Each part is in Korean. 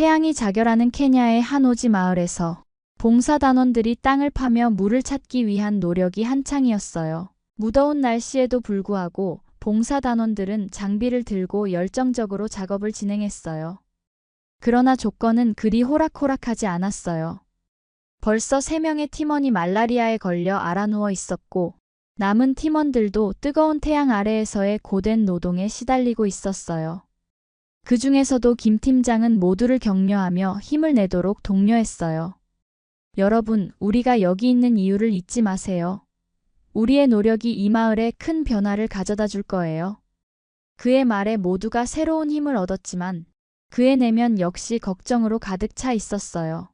태양이 자결하는 케냐의 한 오지 마을에서 봉사단원들이 땅을 파며 물을 찾기 위한 노력이 한창이었어요. 무더운 날씨에도 불구하고 봉사단원들은 장비를 들고 열정적으로 작업을 진행했어요. 그러나 조건은 그리 호락호락하지 않았어요. 벌써 3명의 팀원이 말라리아에 걸려 앓아누워 있었고 남은 팀원들도 뜨거운 태양 아래에서의 고된 노동에 시달리고 있었어요. 그 중에서도 김 팀장은 모두를 격려하며 힘을 내도록 독려했어요. 여러분, 우리가 여기 있는 이유를 잊지 마세요. 우리의 노력이 이 마을에 큰 변화를 가져다 줄 거예요. 그의 말에 모두가 새로운 힘을 얻었지만 그의 내면 역시 걱정으로 가득 차 있었어요.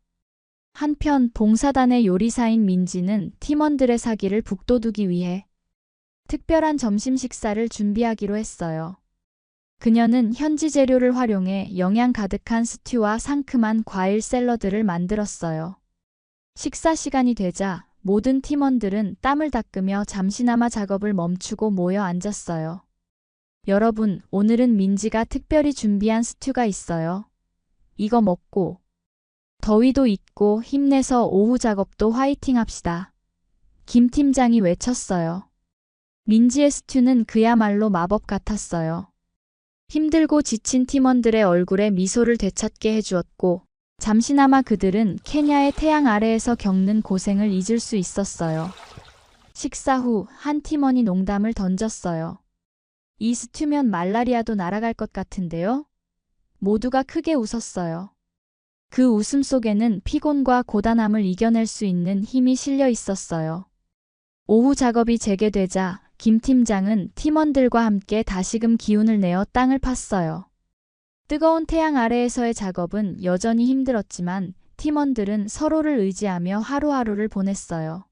한편 봉사단의 요리사인 민지는 팀원들의 사기를 북돋우기 위해 특별한 점심 식사를 준비하기로 했어요. 그녀는 현지 재료를 활용해 영양 가득한 스튜와 상큼한 과일 샐러드를 만들었어요. 식사 시간이 되자 모든 팀원들은 땀을 닦으며 잠시나마 작업을 멈추고 모여 앉았어요. 여러분, 오늘은 민지가 특별히 준비한 스튜가 있어요. 이거 먹고 더위도 잊고 힘내서 오후 작업도 화이팅 합시다. 김 팀장이 외쳤어요. 민지의 스튜는 그야말로 마법 같았어요. 힘들고 지친 팀원들의 얼굴에 미소를 되찾게 해주었고 잠시나마 그들은 케냐의 태양 아래에서 겪는 고생을 잊을 수 있었어요. 식사 후 한 팀원이 농담을 던졌어요. 이 스튜면 말라리아도 날아갈 것 같은데요? 모두가 크게 웃었어요. 그 웃음 속에는 피곤과 고단함을 이겨낼 수 있는 힘이 실려 있었어요. 오후 작업이 재개되자 김 팀장은 팀원들과 함께 다시금 기운을 내어 땅을 팠어요. 뜨거운 태양 아래에서의 작업은 여전히 힘들었지만 팀원들은 서로를 의지하며 하루하루를 보냈어요.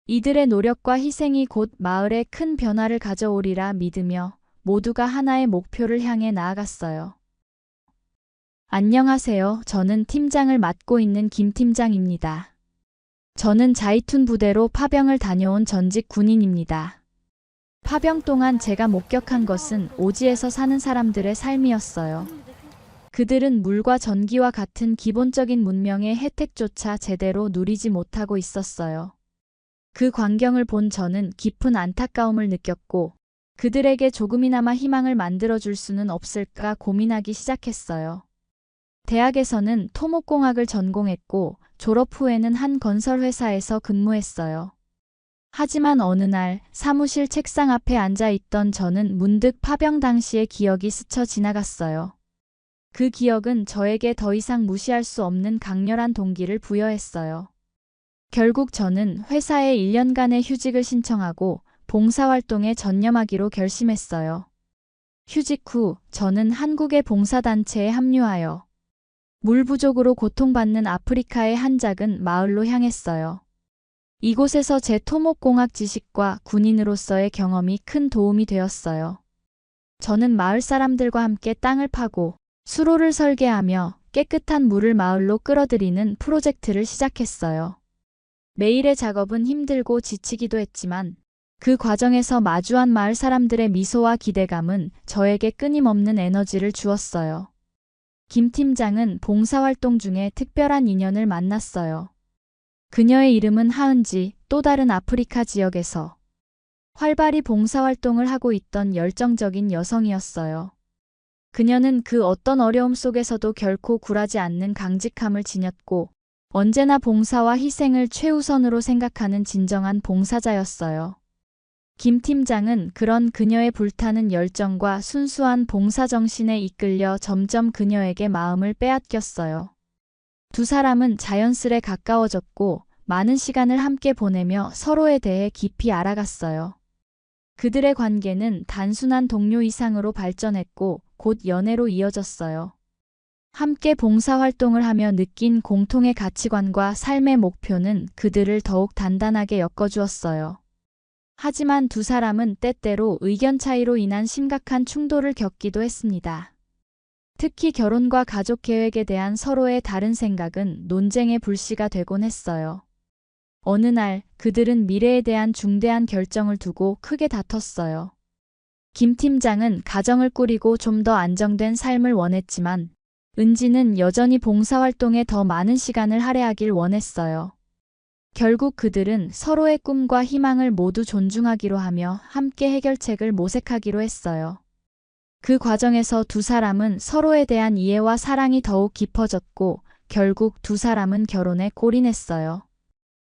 이들의 노력과 희생이 곧 마을에 큰 변화를 가져오리라 믿으며 모두가 하나의 목표를 향해 나아갔어요. 안녕하세요. 저는 팀장을 맡고 있는 김 팀장입니다. 저는 자이툰 부대로 파병을 다녀온 전직 군인입니다. 파병 동안 제가 목격한 것은 오지에서 사는 사람들의 삶이었어요. 그들은 물과 전기와 같은 기본적인 문명의 혜택조차 제대로 누리지 못하고 있었어요. 그 광경을 본 저는 깊은 안타까움을 느꼈고 그들에게 조금이나마 희망을 만들어줄 수는 없을까 고민하기 시작했어요. 대학에서는 토목공학을 전공했고 졸업 후에는 한 건설회사에서 근무했어요. 하지만 어느 날 사무실 책상 앞에 앉아 있던 저는 문득 파병 당시의 기억이 스쳐 지나갔어요. 그 기억은 저에게 더 이상 무시할 수 없는 강렬한 동기를 부여했어요. 결국 저는 회사에 1년간의 휴직을 신청하고 봉사활동에 전념하기로 결심했어요. 휴직 후 저는 한국의 봉사단체에 합류하여 물 부족으로 고통받는 아프리카의 한 작은 마을로 향했어요. 이곳에서 제 토목공학 지식과 군인으로서의 경험이 큰 도움이 되었어요. 저는 마을 사람들과 함께 땅을 파고 수로를 설계하며 깨끗한 물을 마을로 끌어들이는 프로젝트를 시작했어요. 매일의 작업은 힘들고 지치기도 했지만 그 과정에서 마주한 마을 사람들의 미소와 기대감은 저에게 끊임없는 에너지를 주었어요. 김 팀장은 봉사활동 중에 특별한 인연을 만났어요. 그녀의 이름은 하은지, 또 다른 아프리카 지역에서 활발히 봉사활동을 하고 있던 열정적인 여성이었어요. 그녀는 그 어떤 어려움 속에서도 결코 굴하지 않는 강직함을 지녔고 언제나 봉사와 희생을 최우선으로 생각하는 진정한 봉사자였어요. 김 팀장은 그런 그녀의 불타는 열정과 순수한 봉사정신에 이끌려 점점 그녀에게 마음을 빼앗겼어요. 두 사람은 자연스레 가까워졌고 많은 시간을 함께 보내며 서로에 대해 깊이 알아갔어요. 그들의 관계는 단순한 동료 이상으로 발전했고 곧 연애로 이어졌어요. 함께 봉사활동을 하며 느낀 공통의 가치관과 삶의 목표는 그들을 더욱 단단하게 엮어주었어요. 하지만 두 사람은 때때로 의견 차이로 인한 심각한 충돌을 겪기도 했습니다. 특히 결혼과 가족 계획에 대한 서로의 다른 생각은 논쟁의 불씨가 되곤 했어요. 어느 날 그들은 미래에 대한 중대한 결정을 두고 크게 다퉜어요. 김 팀장은 가정을 꾸리고 좀 더 안정된 삶을 원했지만 은지는 여전히 봉사활동에 더 많은 시간을 할애하길 원했어요. 결국 그들은 서로의 꿈과 희망을 모두 존중하기로 하며 함께 해결책을 모색하기로 했어요. 그 과정에서 두 사람은 서로에 대한 이해와 사랑이 더욱 깊어졌고 결국 두 사람은 결혼에 골인했어요.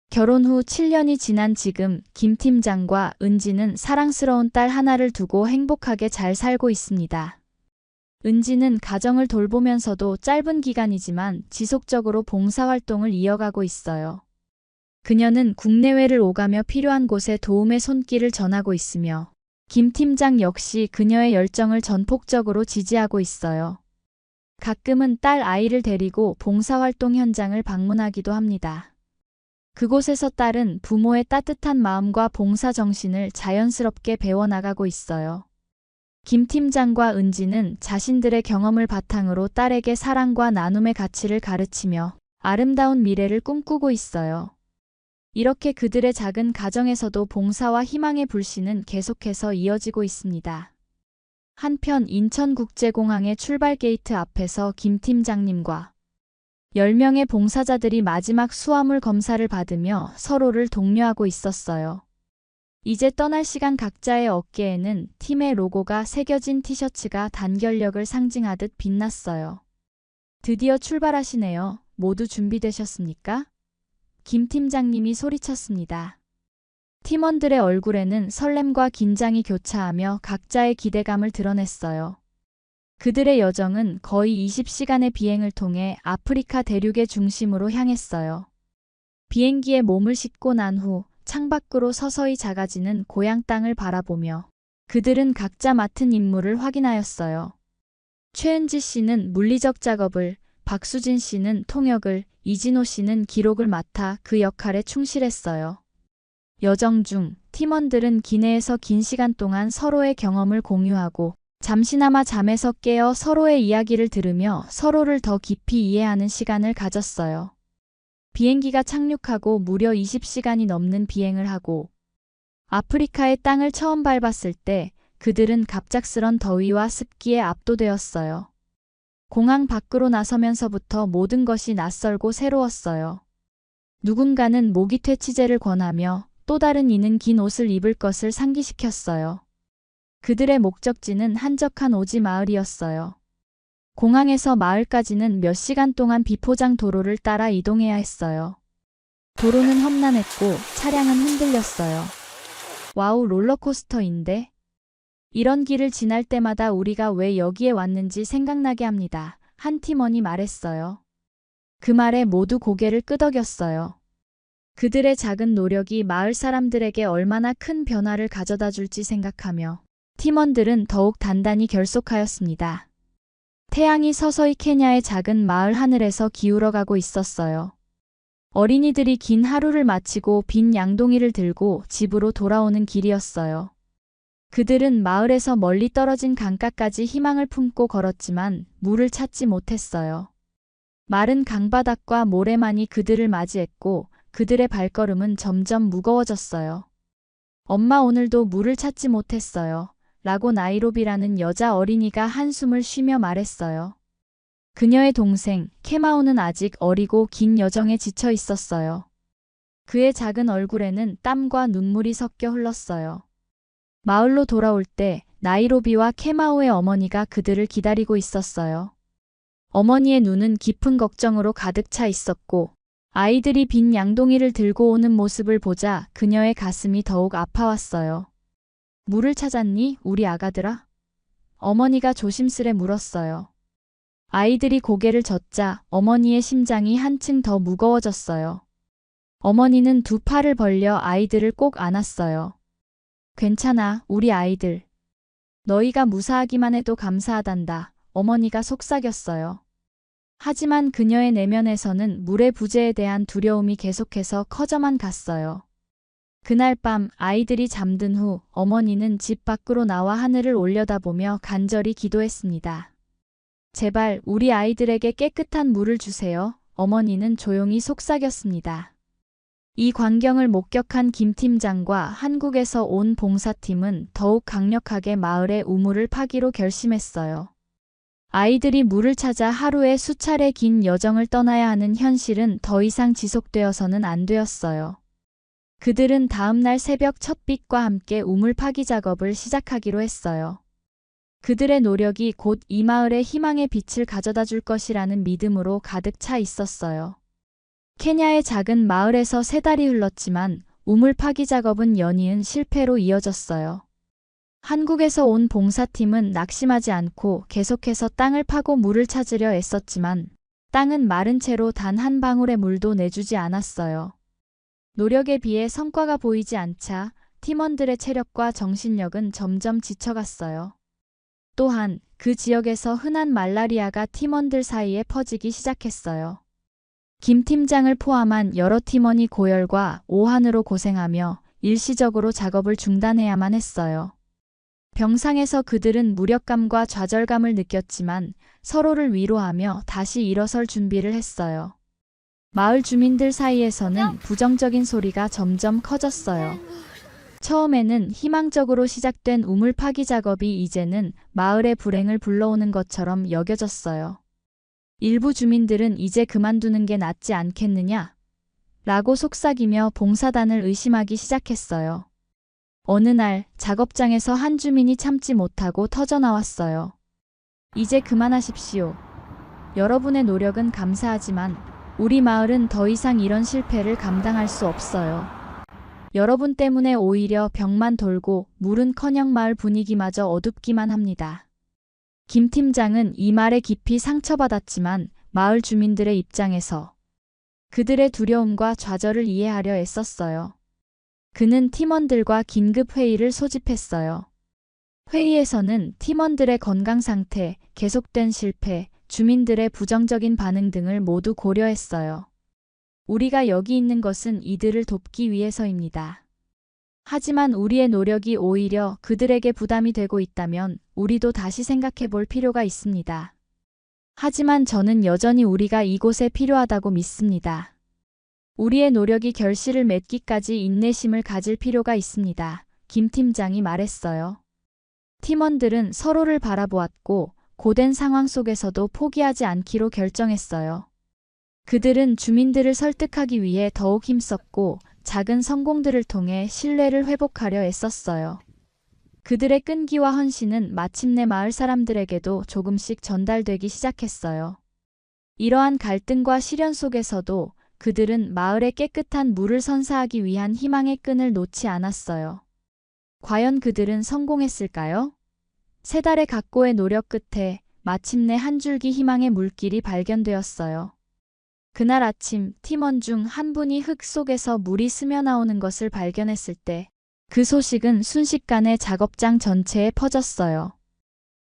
결혼 후 7년이 지난 지금 김 팀장과 은지는 사랑스러운 딸 하나를 두고 행복하게 잘 살고 있습니다. 은지는 가정을 돌보면서도 짧은 기간이지만 지속적으로 봉사활동을 이어가고 있어요. 그녀는 국내외를 오가며 필요한 곳에 도움의 손길을 전하고 있으며 김 팀장 역시 그녀의 열정을 전폭적으로 지지하고 있어요. 가끔은 딸 아이를 데리고 봉사활동 현장을 방문하기도 합니다. 그곳에서 딸은 부모의 따뜻한 마음과 봉사 정신을 자연스럽게 배워나가고 있어요. 김 팀장과 은지는 자신들의 경험을 바탕으로 딸에게 사랑과 나눔의 가치를 가르치며 아름다운 미래를 꿈꾸고 있어요. 이렇게 그들의 작은 가정에서도 봉사와 희망의 불씨는 계속해서 이어지고 있습니다. 한편 인천국제공항의 출발 게이트 앞에서 김 팀장님과 10명의 봉사자들이 마지막 수화물 검사를 받으며 서로를 독려하고 있었어요. 이제 떠날 시간 각자의 어깨에는 팀의 로고가 새겨진 티셔츠가 단결력을 상징하듯 빛났어요. 드디어 출발하시네요. 모두 준비되셨습니까? 김 팀장님이 소리쳤습니다. 팀원들의 얼굴에는 설렘과 긴장이 교차하며 각자의 기대감을 드러냈어요. 그들의 여정은 거의 20시간의 비행을 통해 아프리카 대륙의 중심으로 향했어요. 비행기에 몸을 싣고 난 후 창밖으로 서서히 작아지는 고향 땅을 바라보며 그들은 각자 맡은 임무를 확인하였어요. 최은지 씨는 물리적 작업을, 박수진 씨는 통역을, 이진호 씨는 기록을 맡아 그 역할에 충실했어요. 여정 중 팀원들은 기내에서 긴 시간 동안 서로의 경험을 공유하고 잠시나마 잠에서 깨어 서로의 이야기를 들으며 서로를 더 깊이 이해하는 시간을 가졌어요. 비행기가 착륙하고 무려 20시간이 넘는 비행을 하고 아프리카의 땅을 처음 밟았을 때 그들은 갑작스런 더위와 습기에 압도되었어요. 공항 밖으로 나서면서부터 모든 것이 낯설고 새로웠어요. 누군가는 모기퇴 치제를 권하며 또 다른 이는 긴 옷을 입을 것을 상기시켰어요. 그들의 목적지는 한적한 오지 마을이었어요. 공항에서 마을까지는 몇 시간 동안 비포장 도로를 따라 이동해야 했어요. 도로는 험난했고 차량은 흔들렸어요. 와우, 롤러코스터인데? 이런 길을 지날 때마다 우리가 왜 여기에 왔는지 생각나게 합니다. 한 팀원이 말했어요. 그 말에 모두 고개를 끄덕였어요. 그들의 작은 노력이 마을 사람들에게 얼마나 큰 변화를 가져다 줄지 생각하며 팀원들은 더욱 단단히 결속하였습니다. 태양이 서서히 케냐의 작은 마을 하늘에서 기울어가고 있었어요. 어린이들이 긴 하루를 마치고 빈 양동이를 들고 집으로 돌아오는 길이었어요. 그들은 마을에서 멀리 떨어진 강가까지 희망을 품고 걸었지만 물을 찾지 못했어요. 마른 강바닥과 모래만이 그들을 맞이했고 그들의 발걸음은 점점 무거워졌어요. 엄마, 오늘도 물을 찾지 못했어요. 라고 나이로비라는 여자 어린이가 한숨을 쉬며 말했어요. 그녀의 동생 케마오는 아직 어리고 긴 여정에 지쳐 있었어요. 그의 작은 얼굴에는 땀과 눈물이 섞여 흘렀어요. 마을로 돌아올 때 나이로비와 케마오의 어머니가 그들을 기다리고 있었어요. 어머니의 눈은 깊은 걱정으로 가득 차 있었고 아이들이 빈 양동이를 들고 오는 모습을 보자 그녀의 가슴이 더욱 아파왔어요. 물을 찾았니, 우리 아가들아? 어머니가 조심스레 물었어요. 아이들이 고개를 젓자 어머니의 심장이 한층 더 무거워졌어요. 어머니는 두 팔을 벌려 아이들을 꼭 안았어요. 괜찮아, 우리 아이들. 너희가 무사하기만 해도 감사하단다. 어머니가 속삭였어요. 하지만 그녀의 내면에서는 물의 부재에 대한 두려움이 계속해서 커져만 갔어요. 그날 밤 아이들이 잠든 후 어머니는 집 밖으로 나와 하늘을 올려다보며 간절히 기도했습니다. 제발 우리 아이들에게 깨끗한 물을 주세요. 어머니는 조용히 속삭였습니다. 이 광경을 목격한 김 팀장과 한국에서 온 봉사팀은 더욱 강력하게 마을의 우물을 파기로 결심했어요. 아이들이 물을 찾아 하루에 수차례 긴 여정을 떠나야 하는 현실은 더 이상 지속되어서는 안 되었어요. 그들은 다음날 새벽 첫빛과 함께 우물 파기 작업을 시작하기로 했어요. 그들의 노력이 곧 이 마을에 희망의 빛을 가져다 줄 것이라는 믿음으로 가득 차 있었어요. 케냐의 작은 마을에서 3달이 흘렀지만 우물 파기 작업은 연이은 실패로 이어졌어요. 한국에서 온 봉사팀은 낙심하지 않고 계속해서 땅을 파고 물을 찾으려 애썼지만 땅은 마른 채로 단 한 방울의 물도 내주지 않았어요. 노력에 비해 성과가 보이지 않자 팀원들의 체력과 정신력은 점점 지쳐갔어요. 또한 그 지역에서 흔한 말라리아가 팀원들 사이에 퍼지기 시작했어요. 김 팀장을 포함한 여러 팀원이 고열과 오한으로 고생하며 일시적으로 작업을 중단해야만 했어요. 병상에서 그들은 무력감과 좌절감을 느꼈지만 서로를 위로하며 다시 일어설 준비를 했어요. 마을 주민들 사이에서는 부정적인 소리가 점점 커졌어요. 처음에는 희망적으로 시작된 우물 파기 작업이 이제는 마을의 불행을 불러오는 것처럼 여겨졌어요. 일부 주민들은 이제 그만두는 게 낫지 않겠느냐? 라고 속삭이며 봉사단을 의심하기 시작했어요. 어느 날 작업장에서 한 주민이 참지 못하고 터져나왔어요. 이제 그만하십시오. 여러분의 노력은 감사하지만 우리 마을은 더 이상 이런 실패를 감당할 수 없어요. 여러분 때문에 오히려 벽만 돌고 물은커녕 마을 분위기마저 어둡기만 합니다. 김 팀장은 이 말에 깊이 상처받았지만 마을 주민들의 입장에서 그들의 두려움과 좌절을 이해하려 애썼어요. 그는 팀원들과 긴급 회의를 소집했어요. 회의에서는 팀원들의 건강 상태, 계속된 실패, 주민들의 부정적인 반응 등을 모두 고려했어요. 우리가 여기 있는 것은 이들을 돕기 위해서입니다. 하지만 우리의 노력이 오히려 그들에게 부담이 되고 있다면 우리도 다시 생각해 볼 필요가 있습니다. 하지만 저는 여전히 우리가 이곳에 필요하다고 믿습니다. 우리의 노력이 결실을 맺기까지 인내심을 가질 필요가 있습니다. 김 팀장이 말했어요. 팀원들은 서로를 바라보았고 고된 상황 속에서도 포기하지 않기로 결정했어요. 그들은 주민들을 설득하기 위해 더욱 힘썼고 작은 성공들을 통해 신뢰를 회복하려 애썼어요. 그들의 끈기와 헌신은 마침내 마을 사람들에게도 조금씩 전달되기 시작했어요. 이러한 갈등과 시련 속에서도 그들은 마을에 깨끗한 물을 선사하기 위한 희망의 끈을 놓지 않았어요. 과연 그들은 성공했을까요? 3달의 각고의 노력 끝에 마침내 한 줄기 희망의 물길이 발견되었어요. 그날 아침 팀원 중 한 분이 흙 속에서 물이 스며나오는 것을 발견했을 때 그 소식은 순식간에 작업장 전체에 퍼졌어요.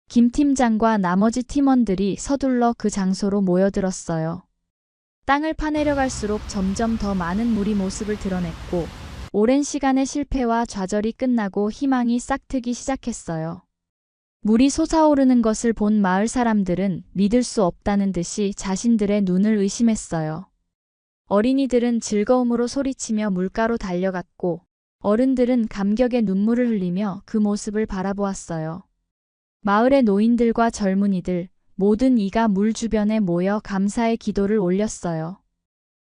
김 팀장과 나머지 팀원들이 서둘러 그 장소로 모여들었어요. 땅을 파내려갈수록 점점 더 많은 물이 모습을 드러냈고 오랜 시간의 실패와 좌절이 끝나고 희망이 싹트기 시작했어요. 물이 솟아오르는 것을 본 마을 사람들은 믿을 수 없다는 듯이 자신들의 눈을 의심했어요. 어린이들은 즐거움으로 소리치며 물가로 달려갔고 어른들은 감격의 눈물을 흘리며 그 모습을 바라보았어요. 마을의 노인들과 젊은이들 모든 이가 물 주변에 모여 감사의 기도를 올렸어요.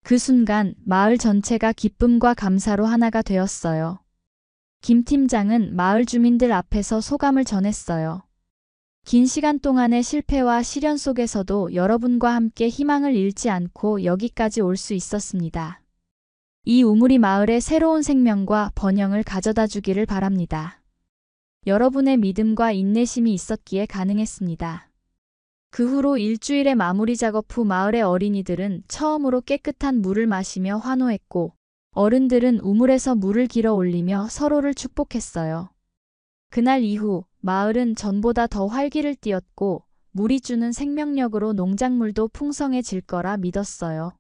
그 순간 마을 전체가 기쁨과 감사로 하나가 되었어요. 김 팀장은 마을 주민들 앞에서 소감을 전했어요. 긴 시간 동안의 실패와 시련 속에서도 여러분과 함께 희망을 잃지 않고 여기까지 올 수 있었습니다. 이 우물이 마을에 새로운 생명과 번영을 가져다 주기를 바랍니다. 여러분의 믿음과 인내심이 있었기에 가능했습니다. 그 후로 일주일의 마무리 작업 후 마을의 어린이들은 처음으로 깨끗한 물을 마시며 환호했고 어른들은 우물에서 물을 길어 올리며 서로를 축복했어요. 그날 이후 마을은 전보다 더 활기를 띠었고 물이 주는 생명력으로 농작물도 풍성해질 거라 믿었어요.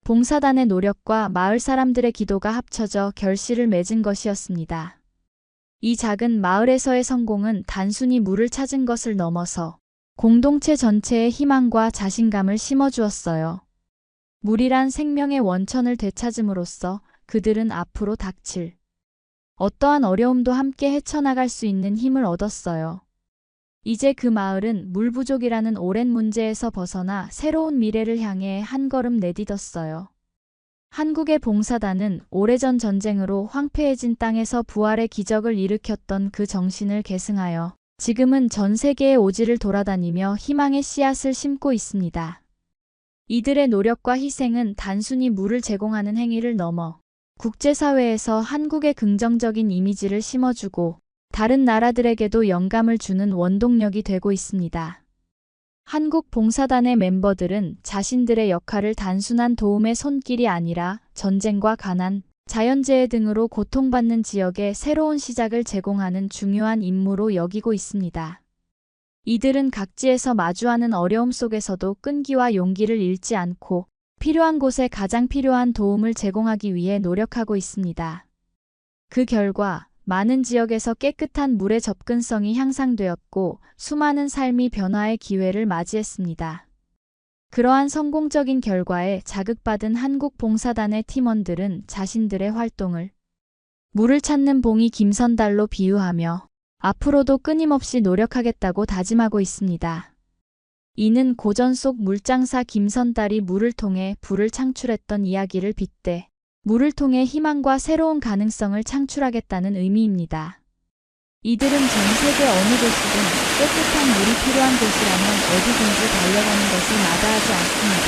봉사단의 노력과 마을 사람들의 기도가 합쳐져 결실을 맺은 것이었습니다. 이 작은 마을에서의 성공은 단순히 물을 찾은 것을 넘어서 공동체 전체에 희망과 자신감을 심어주었어요. 물이란 생명의 원천을 되찾음으로써 그들은 앞으로 닥칠 어떠한 어려움도 함께 헤쳐나갈 수 있는 힘을 얻었어요. 이제 그 마을은 물 부족이라는 오랜 문제에서 벗어나 새로운 미래를 향해 한 걸음 내딛었어요. 한국의 봉사단은 오래전 전쟁으로 황폐해진 땅에서 부활의 기적을 일으켰던 그 정신을 계승하여 지금은 전 세계의 오지를 돌아다니며 희망의 씨앗을 심고 있습니다. 이들의 노력과 희생은 단순히 물을 제공하는 행위를 넘어 국제사회에서 한국의 긍정적인 이미지를 심어주고 다른 나라들에게도 영감을 주는 원동력이 되고 있습니다. 한국 봉사단의 멤버들은 자신들의 역할을 단순한 도움의 손길이 아니라 전쟁과 가난, 자연재해 등으로 고통받는 지역에 새로운 시작을 제공하는 중요한 임무로 여기고 있습니다. 이들은 각지에서 마주하는 어려움 속에서도 끈기와 용기를 잃지 않고 필요한 곳에 가장 필요한 도움을 제공하기 위해 노력하고 있습니다. 그 결과 많은 지역에서 깨끗한 물의 접근성이 향상되었고 수많은 삶이 변화의 기회를 맞이했습니다. 그러한 성공적인 결과에 자극받은 한국 봉사단의 팀원들은 자신들의 활동을 물을 찾는 봉이 김선달로 비유하며 앞으로도 끊임없이 노력하겠다고 다짐하고 있습니다. 이는 고전 속 물장사 김선달이 물을 통해 불을 창출했던 이야기를 빗대 물을 통해 희망과 새로운 가능성을 창출하겠다는 의미입니다. 이들은 전 세계 어느 곳이든 깨끗한 물이 필요한 곳이라면 어디든지 달려가는 것을 마다하지 않습니다.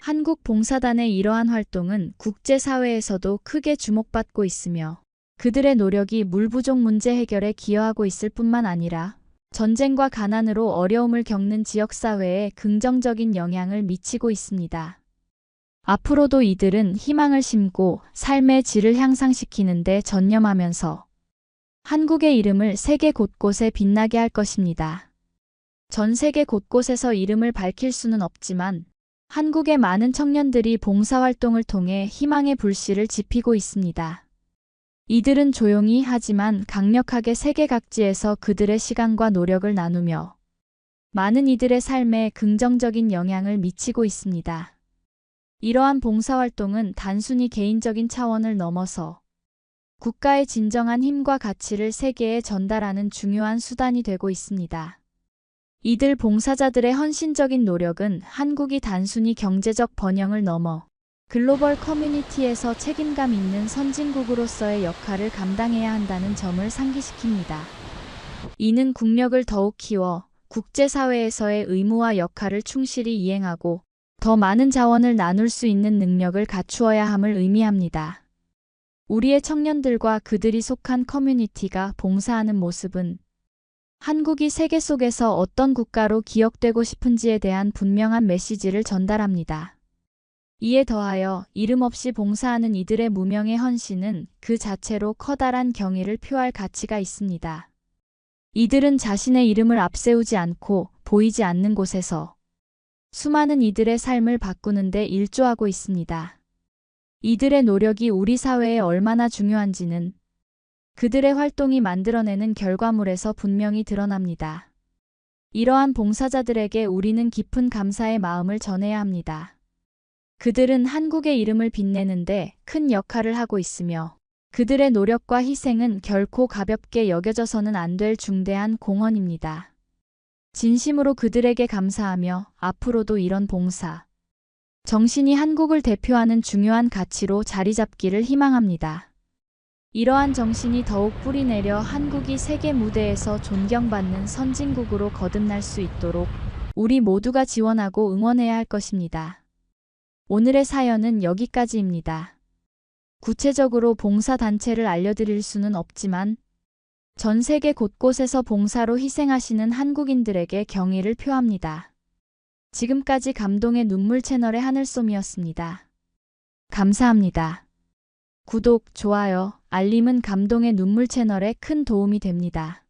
한국 봉사단의 이러한 활동은 국제사회에서도 크게 주목받고 있으며 그들의 노력이 물 부족 문제 해결에 기여하고 있을 뿐만 아니라 전쟁과 가난으로 어려움을 겪는 지역사회에 긍정적인 영향을 미치고 있습니다. 앞으로도 이들은 희망을 심고 삶의 질을 향상시키는 데 전념하면서 한국의 이름을 세계 곳곳에 빛나게 할 것입니다. 전 세계 곳곳에서 이름을 밝힐 수는 없지만 한국의 많은 청년들이 봉사활동을 통해 희망의 불씨를 지피고 있습니다. 이들은 조용히 하지만 강력하게 세계 각지에서 그들의 시간과 노력을 나누며 많은 이들의 삶에 긍정적인 영향을 미치고 있습니다. 이러한 봉사활동은 단순히 개인적인 차원을 넘어서 국가의 진정한 힘과 가치를 세계에 전달하는 중요한 수단이 되고 있습니다. 이들 봉사자들의 헌신적인 노력은 한국이 단순히 경제적 번영을 넘어 글로벌 커뮤니티에서 책임감 있는 선진국으로서의 역할을 감당해야 한다는 점을 상기시킵니다. 이는 국력을 더욱 키워 국제사회에서의 의무와 역할을 충실히 이행하고 더 많은 자원을 나눌 수 있는 능력을 갖추어야 함을 의미합니다. 우리의 청년들과 그들이 속한 커뮤니티가 봉사하는 모습은 한국이 세계 속에서 어떤 국가로 기억되고 싶은지에 대한 분명한 메시지를 전달합니다. 이에 더하여 이름 없이 봉사하는 이들의 무명의 헌신은 그 자체로 커다란 경의를 표할 가치가 있습니다. 이들은 자신의 이름을 앞세우지 않고 보이지 않는 곳에서 수많은 이들의 삶을 바꾸는 데 일조하고 있습니다. 이들의 노력이 우리 사회에 얼마나 중요한지는 그들의 활동이 만들어내는 결과물에서 분명히 드러납니다. 이러한 봉사자들에게 우리는 깊은 감사의 마음을 전해야 합니다. 그들은 한국의 이름을 빛내는데 큰 역할을 하고 있으며 그들의 노력과 희생은 결코 가볍게 여겨져서는 안 될 중대한 공헌입니다. 진심으로 그들에게 감사하며 앞으로도 이런 봉사 정신이 한국을 대표하는 중요한 가치로 자리 잡기를 희망합니다. 이러한 정신이 더욱 뿌리내려 한국이 세계 무대에서 존경받는 선진국으로 거듭날 수 있도록 우리 모두가 지원하고 응원해야 할 것입니다. 오늘의 사연은 여기까지입니다. 구체적으로 봉사단체를 알려드릴 수는 없지만 전 세계 곳곳에서 봉사로 희생하시는 한국인들에게 경의를 표합니다. 지금까지 감동의 눈물 채널의 하늘솜이었습니다. 감사합니다. 구독, 좋아요, 알림은 감동의 눈물 채널에 큰 도움이 됩니다.